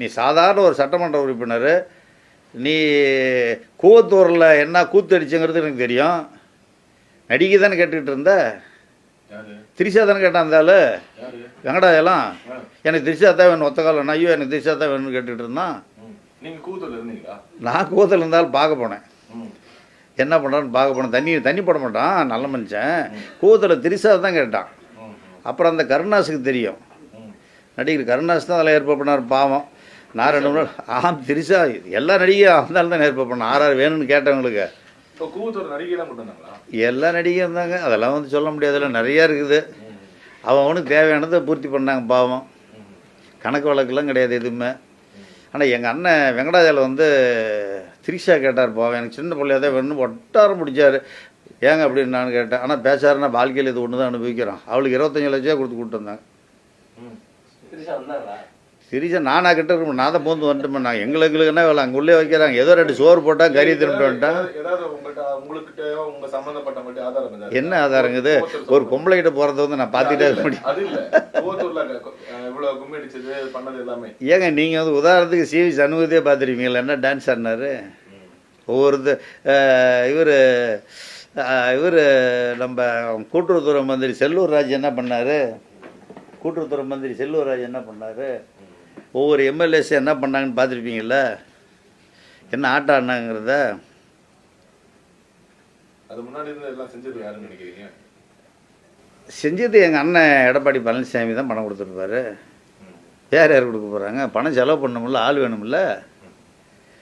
நீ சாதாரண ஒரு சட்டமன்ற உறுப்பினர், நீ கூவத்தூரில் என்ன கூத்து அடிச்சுங்கிறது எனக்கு தெரியும். நடிகை தானே கேட்டுக்கிட்டு இருந்த? திரிஷா தானே கேட்டான் அந்த ஆள். வெங்கடாயெல்லாம் எனக்கு திரிஷா தான் வேணும், ஒத்த காலம் ஐயோ எனக்கு திரிஷா தான் வேணும்னு கேட்டுக்கிட்டு இருந்தான். நான் கூவத்தில் இருந்தாலும் பார்க்க போனேன். என்ன பண்ணுறான்னு பார்க்க போனேன். தண்ணி போட மாட்டான், நல்ல மனுஷன். கூவத்தில் திரிஷா தான் கேட்டான். அப்புறம் அந்த கருணாஸுக்கு தெரியும், நடிகர் கருணாஸ் தான் அதில் ஏற்பாடு பண்ணார். பாவம், நான் 2 மூணு நாள் திரிஷா எல்லா நடிகையும் இருந்தாலும் தான் ஏற்பாடு பண்ணேன். யார் வேணும்னு கேட்டவங்களுக்கு. எல்லா நடிகையும் இருந்தாங்க, அதெல்லாம் வந்து சொல்ல முடியாதுல்ல, நிறையா இருக்குது. அவனுக்கு தேவையானதை பூர்த்தி பண்ணாங்க. பாவம், கணக்கு வழக்கெல்லாம் கிடையாது எதுவுமே. ஆனால் எங்கள் அண்ணன் வெங்கடாஜாவில் வந்து திரிஷா கேட்டார். பாவம், எனக்கு சின்ன பிள்ளையாக தான் வேணும்னு ஒட்டாரம் பிடிச்சார். ஏங்க அப்படின்னு நான் கேட்டேன். ஆனால் பேசாருன்னா வாழ்க்கையில் இது ஒன்று தான் அனுபவிக்கிறோம். அவளுக்கு 25 லட்சம் கொடுத்து கூப்பிட்டு வந்தாங்க. திரிஷா நானாக கிட்ட இருக்கணும், நான் தான் போந்து வந்துட்டு பண்ணாங்க. எங்களுக்கு என்ன வேலை, அங்கே உள்ளே வைக்கிறாங்க. ஏதோ 2 சோறு போட்டால் கறி திரும்பிட்டு வந்துட்டான். என்ன ஆதாரங்குது? ஒரு பொம்பளை கிட்ட போகிறத வந்து நான் பார்த்துட்டே இருக்க முடியும். ஏங்க நீங்கள் வந்து உதாரணத்துக்கு சிவி சண்முகத்தையே பார்த்துருப்பீங்களா, என்ன டான்ஸ் ஆடினாரு. ஒவ்வொரு இவர் நம்ம கூட்டுறவுத்துறை மந்திரி செல்லூர் ராஜ் என்ன பண்ணார், கூட்டுறவுத்துறை மந்திரி செல்லூர் ராஜ் என்ன பண்ணார், ஒவ்வொரு எம்எல்ஏஸ் என்ன பண்ணாங்கன்னு பார்த்துருப்பீங்கள, என்ன ஆட்டம் ஆடினாங்கிறத. செஞ்சது எங்கள் அண்ணன் எடப்பாடி பழனிசாமி தான் பணம் கொடுத்துருப்பாரு. யார் கொடுக்க போகிறாங்க? பணம் செலவு பண்ணணும்ல, ஆள் வேணும்ல.